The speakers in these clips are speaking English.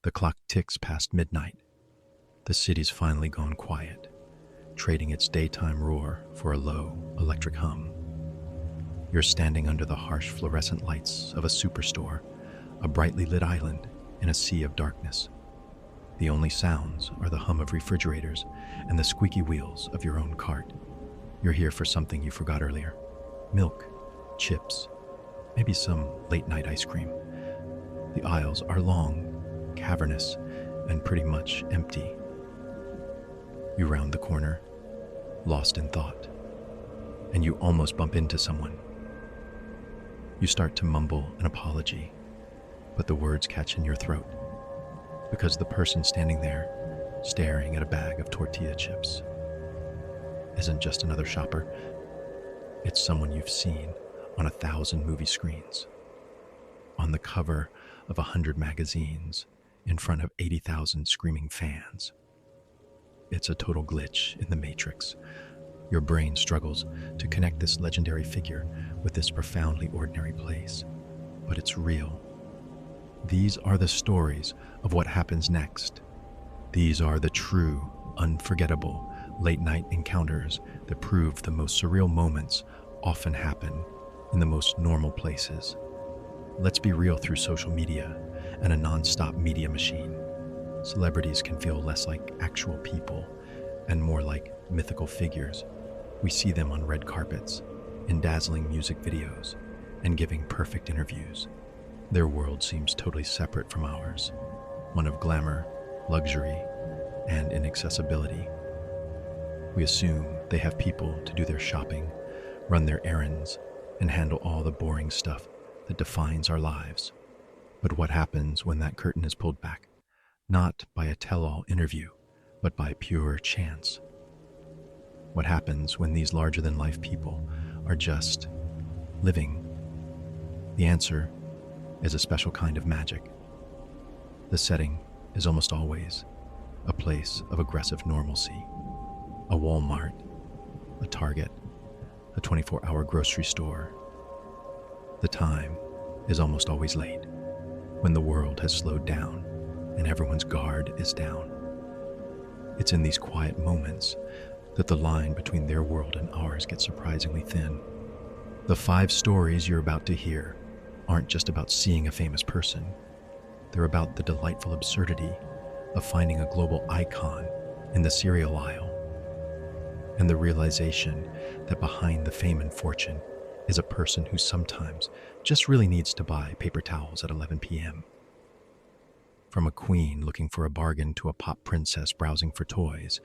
The clock ticks past midnight. The city's finally gone quiet, trading its daytime roar for a low, electric hum. You're standing under the harsh fluorescent lights of a superstore, a brightly lit island in a sea of darkness. The only sounds are the hum of refrigerators and the squeaky wheels of your own cart. You're here for something you forgot earlier. Milk, chips, maybe some late-night ice cream. The aisles are long, cavernous, and pretty much empty. You round the corner, lost in thought, and you almost bump into someone. You start to mumble an apology, but the words catch in your throat, because the person standing there, staring at a bag of tortilla chips, isn't just another shopper. It's someone you've seen on 1,000 movie screens, on the cover of 100 magazines, in front of 80,000 screaming fans. It's a total glitch in the matrix. Your brain struggles to connect this legendary figure with this profoundly ordinary place, but it's real. These are the stories of what happens next. These are the true, unforgettable, late-night encounters that prove the most surreal moments often happen in the most normal places. Let's be real through social media and a non-stop media machine. Celebrities can feel less like actual people and more like mythical figures. We see them on red carpets, in dazzling music videos, and giving perfect interviews. Their world seems totally separate from ours, one of glamour, luxury, and inaccessibility. We assume they have people to do their shopping, run their errands, and handle all the boring stuff that defines our lives. But what happens when that curtain is pulled back? Not by a tell-all interview, but by pure chance. What happens when these larger-than-life people are just living? The answer is a special kind of magic. The setting is almost always a place of aggressive normalcy. A Walmart, a Target, a 24-hour grocery store. The time is almost always late, when the world has slowed down and everyone's guard is down. It's in these quiet moments that the line between their world and ours gets surprisingly thin. The 5 stories you're about to hear aren't just about seeing a famous person. They're about the delightful absurdity of finding a global icon in the cereal aisle, and the realization that behind the fame and fortune is a person who sometimes just really needs to buy paper towels at 11 p.m. From a queen looking for a bargain to a pop princess browsing for toys,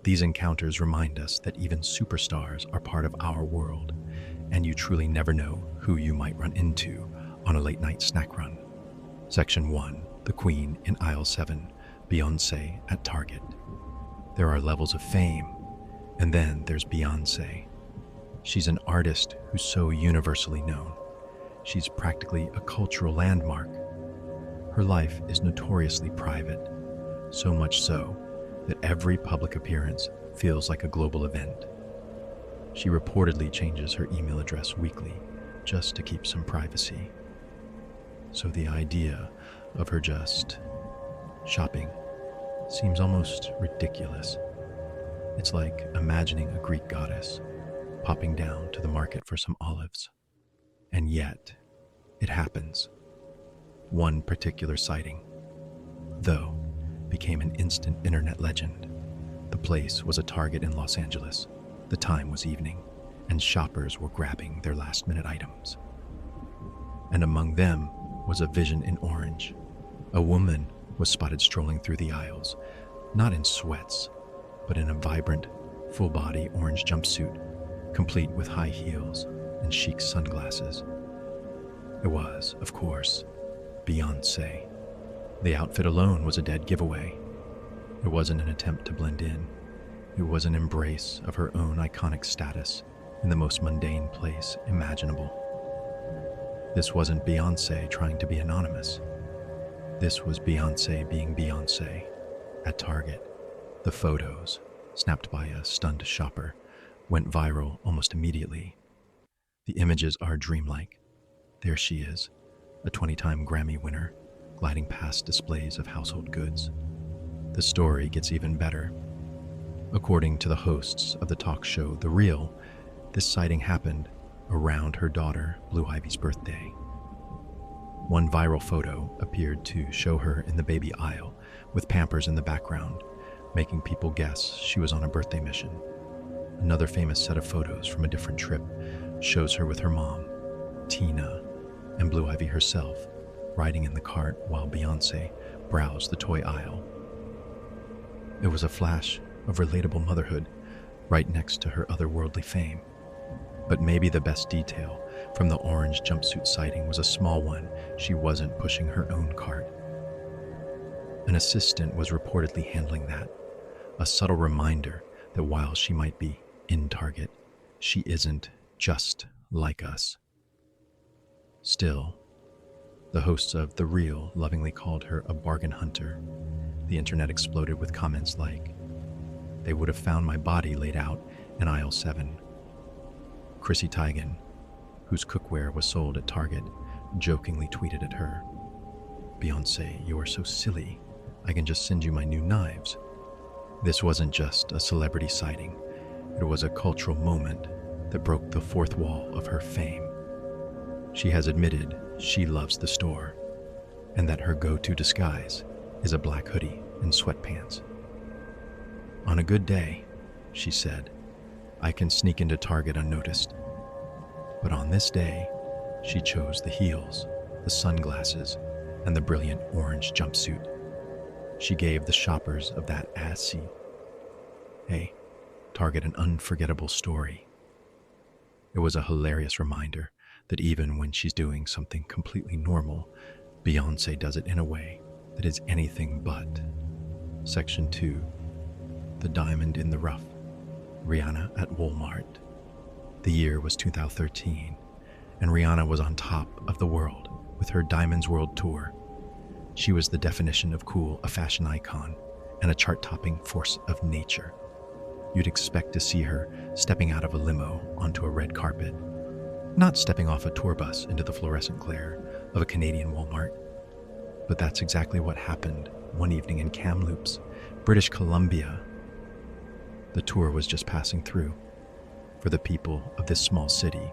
these encounters remind us that even superstars are part of our world, and you truly never know who you might run into on a late-night snack run. Section 1, The Queen in Aisle 7, Beyoncé at Target. There are levels of fame, and then there's Beyoncé. She's an artist who's so universally known. She's practically a cultural landmark. Her life is notoriously private, so much so that every public appearance feels like a global event. She reportedly changes her email address weekly just to keep some privacy. So the idea of her just shopping seems almost ridiculous. It's like imagining a Greek goddess popping down to the market for some olives. And yet, it happens. One particular sighting, though, became an instant internet legend. The place was a Target in Los Angeles. The time was evening, and shoppers were grabbing their last-minute items. And among them was a vision in orange. A woman was spotted strolling through the aisles, not in sweats, but in a vibrant, full-body orange jumpsuit, complete with high heels and chic sunglasses. It was, of course, Beyoncé. The outfit alone was a dead giveaway. It wasn't an attempt to blend in. It was an embrace of her own iconic status in the most mundane place imaginable. This wasn't Beyoncé trying to be anonymous. This was Beyoncé being Beyoncé at Target. The photos, snapped by a stunned shopper, went viral almost immediately. The images are dreamlike. There she is, a 20-time Grammy winner, gliding past displays of household goods. The story gets even better. According to the hosts of the talk show The Real, this sighting happened around her daughter Blue Ivy's birthday. One viral photo appeared to show her in the baby aisle with Pampers in the background, making people guess she was on a birthday mission. Another famous set of photos from a different trip shows her with her mom, Tina, and Blue Ivy herself, riding in the cart while Beyoncé browsed the toy aisle. It was a flash of relatable motherhood right next to her otherworldly fame. But maybe the best detail from the orange jumpsuit sighting was a small one. She wasn't pushing her own cart. An assistant was reportedly handling that, a subtle reminder that while she might be in Target, she isn't just like us. Still, the hosts of The Real lovingly called her a bargain hunter. The internet exploded with comments like, "They would have found my body laid out in aisle 7. Chrissy Teigen, whose cookware was sold at Target, jokingly tweeted at her, "Beyoncé, you are so silly. I can just send you my new knives." This wasn't just a celebrity sighting. It was a cultural moment that broke the fourth wall of her fame. She has admitted she loves the store, and that her go-to disguise is a black hoodie and sweatpants. "On a good day," she said, "I can sneak into Target unnoticed." But on this day, she chose the heels, the sunglasses, and the brilliant orange jumpsuit. She gave the shoppers of that ass seat. Hey, Target, an unforgettable story. It was a hilarious reminder that even when she's doing something completely normal, Beyoncé does it in a way that is anything but. Section 2. The Diamond in the Rough. Rihanna at Walmart. The year was 2013, and Rihanna was on top of the world with her Diamonds World Tour. She was the definition of cool, a fashion icon, and a chart-topping force of nature. You'd expect to see her stepping out of a limo onto a red carpet, not stepping off a tour bus into the fluorescent glare of a Canadian Walmart. But that's exactly what happened one evening in Kamloops, British Columbia. The tour was just passing through. For the people of this small city,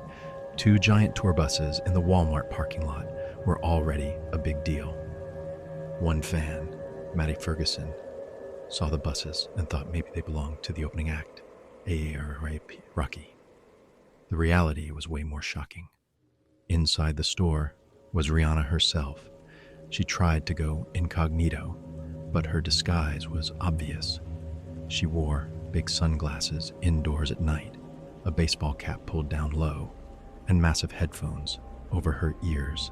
2 giant tour buses in the Walmart parking lot were already a big deal. One fan, Maddie Ferguson, saw the buses and thought maybe they belonged to the opening act, A.A.R.A.P. Rocky. The reality was way more shocking. Inside the store was Rihanna herself. She tried to go incognito, but her disguise was obvious. She wore big sunglasses indoors at night, a baseball cap pulled down low, and massive headphones over her ears.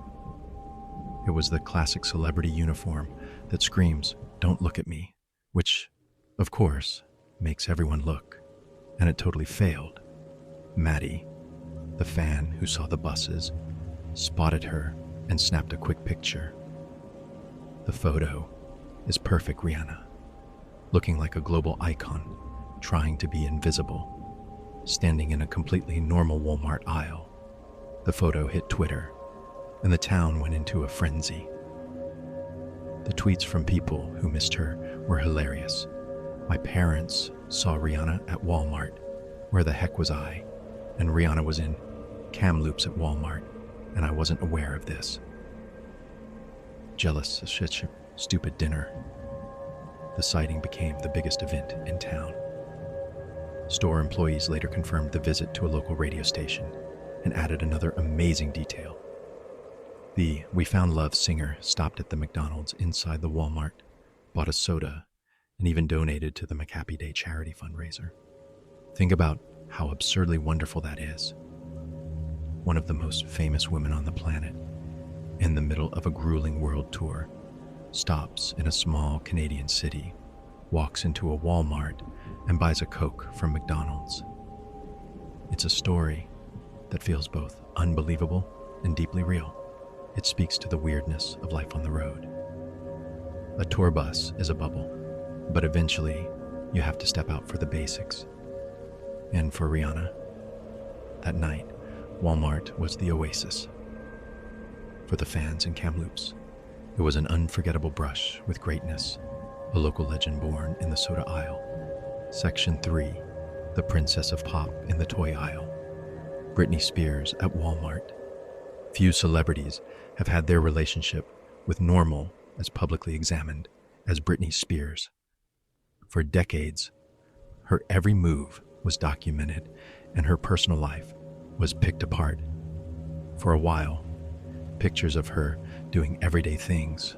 It was the classic celebrity uniform that screams, "Don't look at me," which, of course, makes everyone look, and it totally failed. Maddie, the fan who saw the buses, spotted her and snapped a quick picture. The photo is perfect Rihanna, looking like a global icon, trying to be invisible, standing in a completely normal Walmart aisle. The photo hit Twitter, and the town went into a frenzy. The tweets from people who missed her were hilarious. "My parents saw Rihanna at Walmart. Where the heck was I? And Rihanna was in Kamloops at Walmart, and I wasn't aware of this. Jealous shit, stupid dinner." The sighting became the biggest event in town. Store employees later confirmed the visit to a local radio station and added another amazing detail. The We Found Love singer stopped at the McDonald's inside the Walmart, bought a soda, and even donated to the McHappy Day charity fundraiser. Think about how absurdly wonderful that is. One of the most famous women on the planet, in the middle of a grueling world tour, stops in a small Canadian city, walks into a Walmart, and buys a Coke from McDonald's. It's a story that feels both unbelievable and deeply real. It speaks to the weirdness of life on the road. A tour bus is a bubble, but eventually you have to step out for the basics. And for Rihanna, that night, Walmart was the oasis. For the fans in Kamloops, It was an unforgettable brush with greatness, a local legend born in the soda aisle. Section 3, the Princess of Pop in the toy aisle. Britney Spears at Walmart. Few celebrities have had their relationship with normal as publicly examined as Britney Spears. For decades, her every move was documented and her personal life was picked apart. For a while, pictures of her doing everyday things,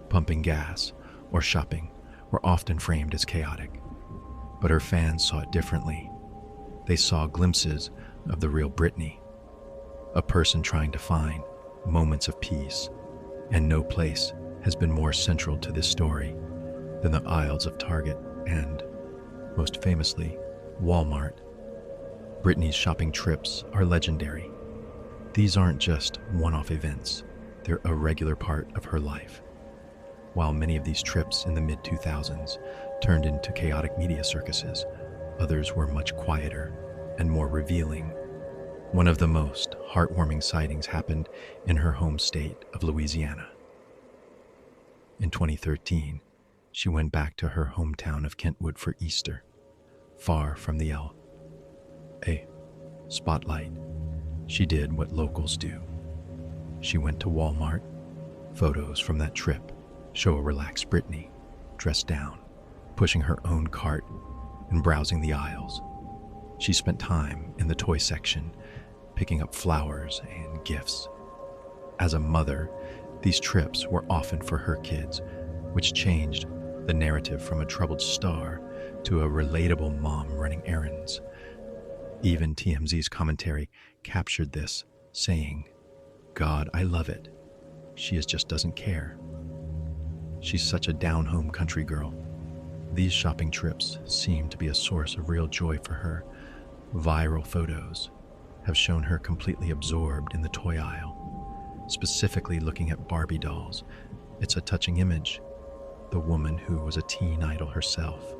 pumping gas or shopping, were often framed as chaotic. But her fans saw it differently. They saw glimpses of the real Britney, a person trying to find moments of peace, and no place has been more central to this story than the aisles of Target and, most famously, Walmart. Britney's shopping trips are legendary. These aren't just one-off events, they're a regular part of her life. While many of these trips in the mid-2000s turned into chaotic media circuses, others were much quieter and more revealing. One of the most heartwarming sightings happened in her home state of Louisiana. In 2013, she went back to her hometown of Kentwood for Easter, far from the L.A. spotlight. She did what locals do. She went to Walmart. Photos from that trip show a relaxed Britney, dressed down, pushing her own cart and browsing the aisles. She spent time in the toy section, picking up flowers and gifts. As a mother, these trips were often for her kids, which changed the narrative from a troubled star to a relatable mom running errands. Even TMZ's commentary captured this, saying, "God, I love it. She just doesn't care. She's such a down-home country girl." These shopping trips seem to be a source of real joy for her. Viral photos have shown her completely absorbed in the toy aisle, specifically looking at Barbie dolls. It's a touching image. The woman who was a teen idol herself,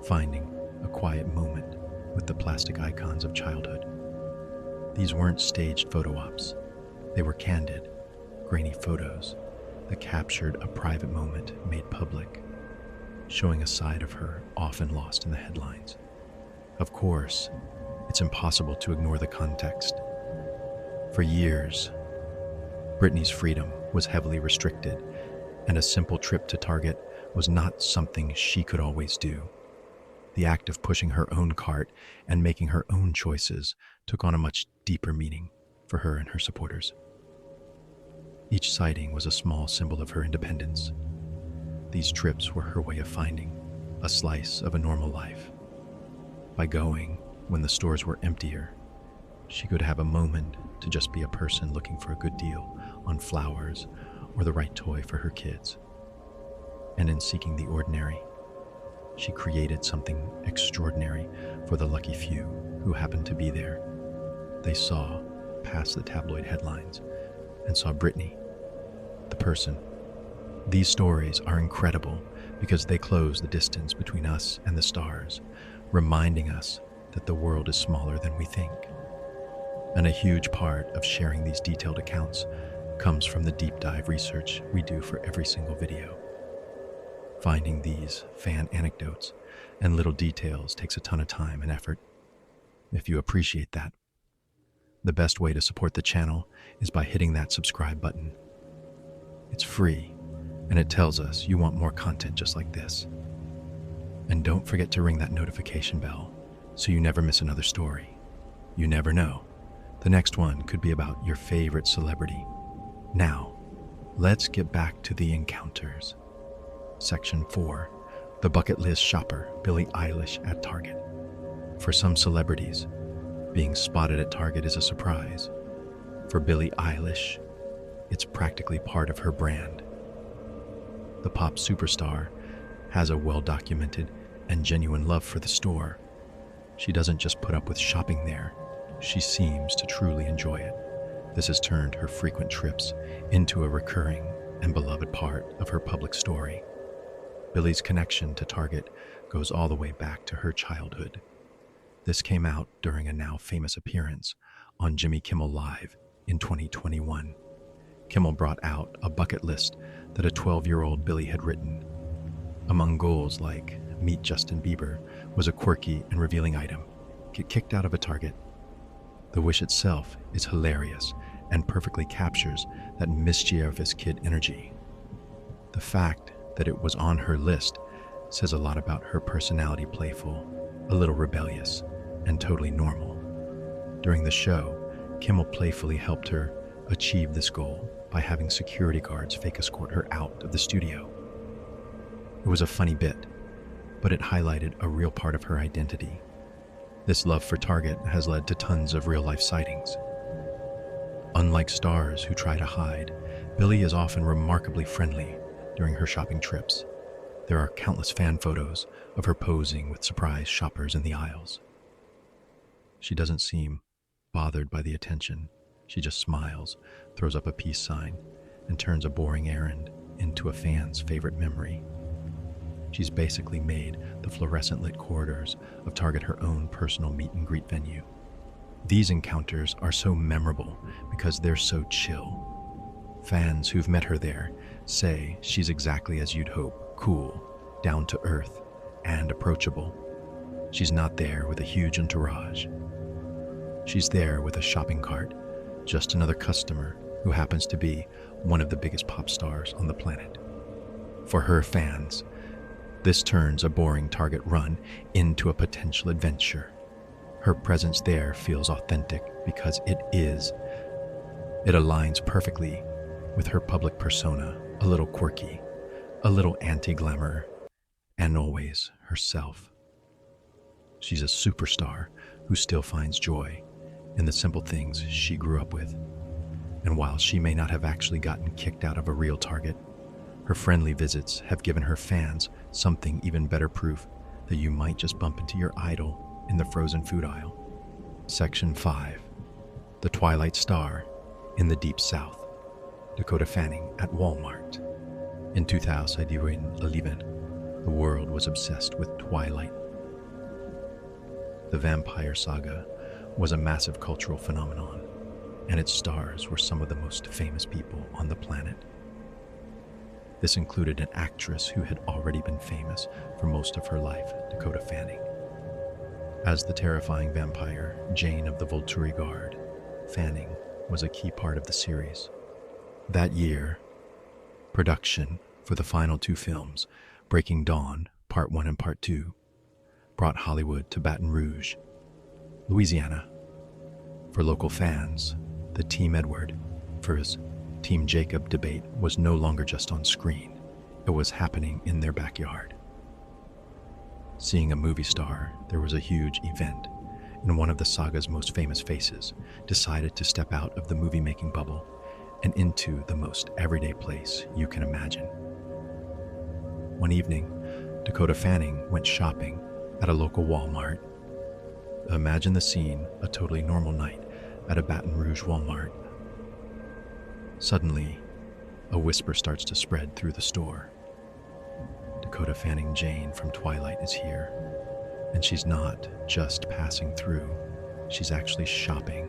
finding a quiet moment with the plastic icons of childhood. These weren't staged photo ops. They were candid, grainy photos that captured a private moment made public, showing a side of her often lost in the headlines. Of course, it's impossible to ignore the context. For years, Britney's freedom was heavily restricted, and a simple trip to Target was not something she could always do. The act of pushing her own cart and making her own choices took on a much deeper meaning for her and her supporters. Each sighting was a small symbol of her independence. These trips were her way of finding a slice of a normal life. By going when the stores were emptier, she could have a moment to just be a person looking for a good deal on flowers or the right toy for her kids. And in seeking the ordinary, she created something extraordinary for the lucky few who happened to be there. They saw past the tabloid headlines and saw Britney, the person. These stories are incredible because they close the distance between us and the stars, reminding us that the world is smaller than we think. And a huge part of sharing these detailed accounts comes from the deep dive research we do for every single video. Finding these fan anecdotes and little details takes a ton of time and effort. If you appreciate that, the best way to support the channel is by hitting that subscribe button. It's free, and it tells us you want more content just like this. And don't forget to ring that notification bell so you never miss another story. You never know. The next one could be about your favorite celebrity. Now, let's get back to the encounters. Section 4, the bucket list shopper, Billie Eilish at Target. For some celebrities, being spotted at Target is a surprise. For Billie Eilish, it's practically part of her brand. The pop superstar has a well-documented and genuine love for the store. She doesn't just put up with shopping there, she seems to truly enjoy it. This has turned her frequent trips into a recurring and beloved part of her public story. Billie's connection to Target goes all the way back to her childhood. This came out during a now famous appearance on Jimmy Kimmel Live in 2021. Kimmel brought out a bucket list that a 12-year-old Billie had written. Among goals like meet Justin Bieber was a quirky and revealing item: get kicked out of a Target. The wish itself is hilarious and perfectly captures that mischievous kid energy. The fact that it was on her list says a lot about her personality: playful, a little rebellious, and totally normal. During the show, Kimmel playfully helped her achieve this goal by having security guards fake escort her out of the studio. It was a funny bit, but it highlighted a real part of her identity. This love for Target has led to tons of real-life sightings. Unlike stars who try to hide, Billie is often remarkably friendly during her shopping trips. There are countless fan photos of her posing with surprised shoppers in the aisles. She doesn't seem bothered by the attention. She just smiles, throws up a peace sign, and turns a boring errand into a fan's favorite memory. She's basically made the fluorescent-lit corridors of Target her own personal meet-and-greet venue. These encounters are so memorable because they're so chill. Fans who've met her there say she's exactly as you'd hope: cool, down-to-earth, and approachable. She's not there with a huge entourage. She's there with a shopping cart, just another customer who happens to be one of the biggest pop stars on the planet. For her fans, this turns a boring Target run into a potential adventure. Her presence there feels authentic because it is. It aligns perfectly with her public persona: a little quirky, a little anti-glamour, and always herself. She's a superstar who still finds joy in the simple things she grew up with. And while she may not have actually gotten kicked out of a real Target, her friendly visits have given her fans something even better: proof that you might just bump into your idol in the frozen food aisle. Section 5. The Twilight Star in the Deep South. Dakota Fanning at Walmart. In 2011, the world was obsessed with Twilight. The vampire saga was a massive cultural phenomenon, and its stars were some of the most famous people on the planet. This included an actress who had already been famous for most of her life, Dakota Fanning. As the terrifying vampire Jane of the Volturi Guard, Fanning was a key part of the series. That year, production for the final two films, Breaking Dawn, Part 1 and Part 2, brought Hollywood to Baton Rouge, Louisiana. For local fans, the Team Edward vs. Team Jacob debate was no longer just on screen. It was happening in their backyard. Seeing a movie star, there was a huge event, and one of the saga's most famous faces decided to step out of the movie-making bubble and into the most everyday place you can imagine. One evening, Dakota Fanning went shopping at a local Walmart. Imagine the scene: a totally normal night at a Baton Rouge Walmart. Suddenly, a whisper starts to spread through the store. Dakota Fanning Jane from Twilight is here, and she's not just passing through, she's actually shopping.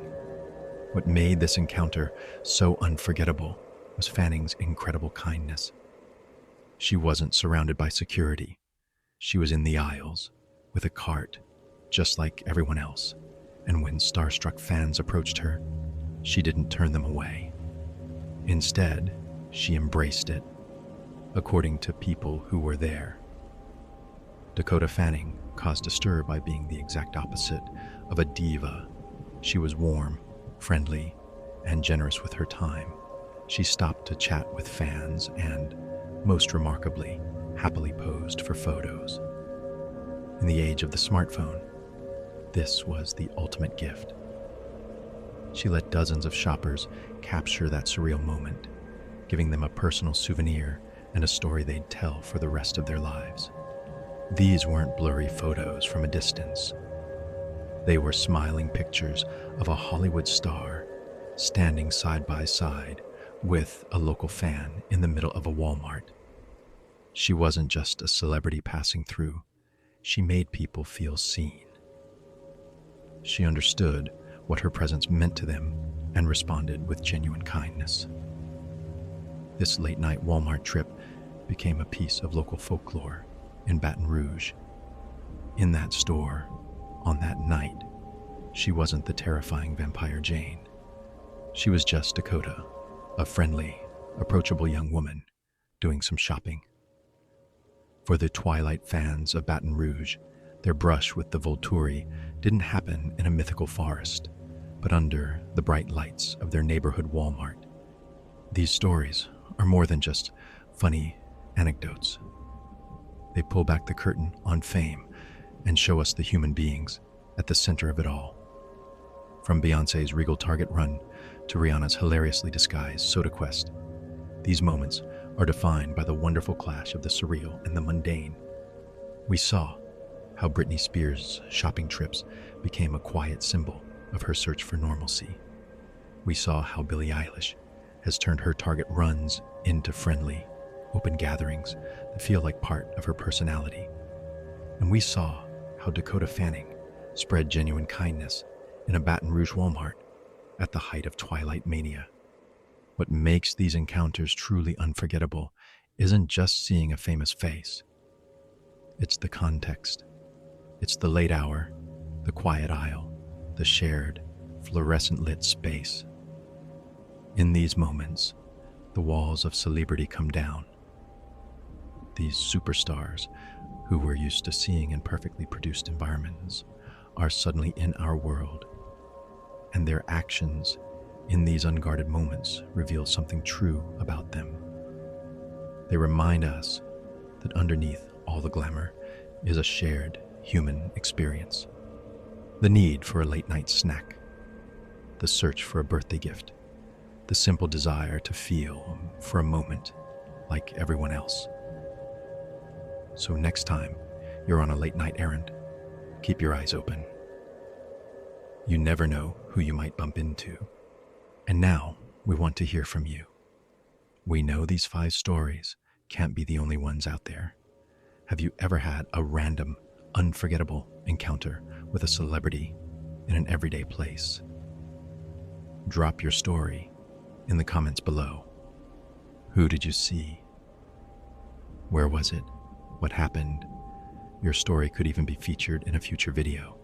What made this encounter so unforgettable was Fanning's incredible kindness. She wasn't surrounded by security. She was in the aisles with a cart, just like everyone else, and when starstruck fans approached her, she didn't turn them away. Instead, she embraced it, according to people who were there. Dakota Fanning caused a stir by being the exact opposite of a diva. She was warm, friendly, and generous with her time. She stopped to chat with fans and, most remarkably, happily posed for photos. In the age of the smartphone, this was the ultimate gift. She let dozens of shoppers capture that surreal moment, giving them a personal souvenir and a story they'd tell for the rest of their lives. These weren't blurry photos from a distance. They were smiling pictures of a Hollywood star standing side by side with a local fan in the middle of a Walmart. She wasn't just a celebrity passing through. She made people feel seen. She understood what her presence meant to them and responded with genuine kindness. This late-night Walmart trip became a piece of local folklore in Baton Rouge. In that store, on that night, she wasn't the terrifying vampire Jane. She was just Dakota, a friendly, approachable young woman doing some shopping. For the Twilight fans of Baton Rouge, their brush with the Volturi didn't happen in a mythical forest, but under the bright lights of their neighborhood Walmart. These stories are more than just funny anecdotes. They pull back the curtain on fame and show us the human beings at the center of it all. From Beyoncé's regal Target run to Rihanna's hilariously disguised Soda Quest, these moments are defined by the wonderful clash of the surreal and the mundane. We saw how Britney Spears' shopping trips became a quiet symbol of her search for normalcy. We saw how Billie Eilish has turned her Target runs into friendly, open gatherings that feel like part of her personality. And we saw how Dakota Fanning spread genuine kindness in a Baton Rouge Walmart at the height of Twilight mania. What makes these encounters truly unforgettable isn't just seeing a famous face. It's the context. It's the late hour, the quiet aisle, the shared, fluorescent-lit space. In these moments, the walls of celebrity come down. These superstars, who we're used to seeing in perfectly produced environments, are suddenly in our world, and their actions in these unguarded moments reveal something true about them. They remind us that underneath all the glamour is a shared human experience. The need for a late-night snack, the search for a birthday gift, the simple desire to feel, for a moment, like everyone else. So next time you're on a late-night errand, keep your eyes open. You never know who you might bump into. And now we want to hear from you. We know these 5 stories can't be the only ones out there. Have you ever had a random, unforgettable encounter with a celebrity in an everyday place? Drop your story in the comments below. Who did you see? Where was it? What happened? Your story could even be featured in a future video.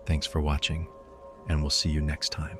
Thanks for watching, and we'll see you next time.